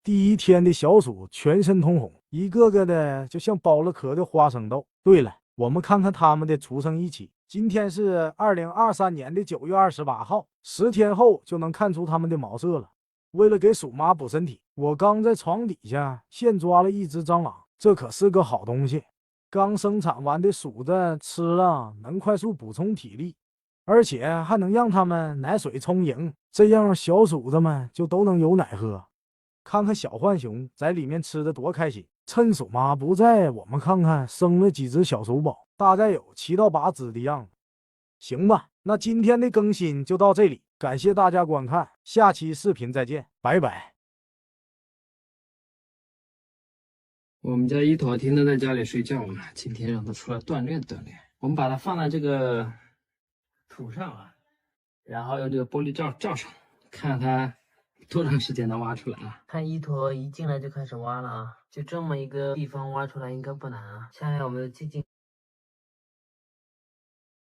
第一天的小鼠全身通红，一个个的就像剥了壳的花生豆。对了，我们看看它们的出生日期，今天是2023年的9月28号，10天后就能看出它们的毛色了。为了给鼠妈补身体，我刚在床底下现抓了一只蟑螂，这可是个好东西。刚生产完的鼠子吃了能快速补充体力，而且还能让它们奶水充盈，这样小鼠子们就都能有奶喝。看看小浣熊在里面吃的多开心。趁鼠妈不在，我们看看生了几只小鼠宝，大概有7到8只的样子。行吧，那今天的更新就到这里，感谢大家观看，下期视频再见，拜拜。我们家一坨天天在家里睡觉嘛，今天让它出来锻炼锻炼。我们把它放在这个土上啊，然后用这个玻璃罩上，看它多长时间能挖出来啊？看一坨一进来就开始挖了啊，就这么一个地方挖出来应该不难啊。下面我们就静静。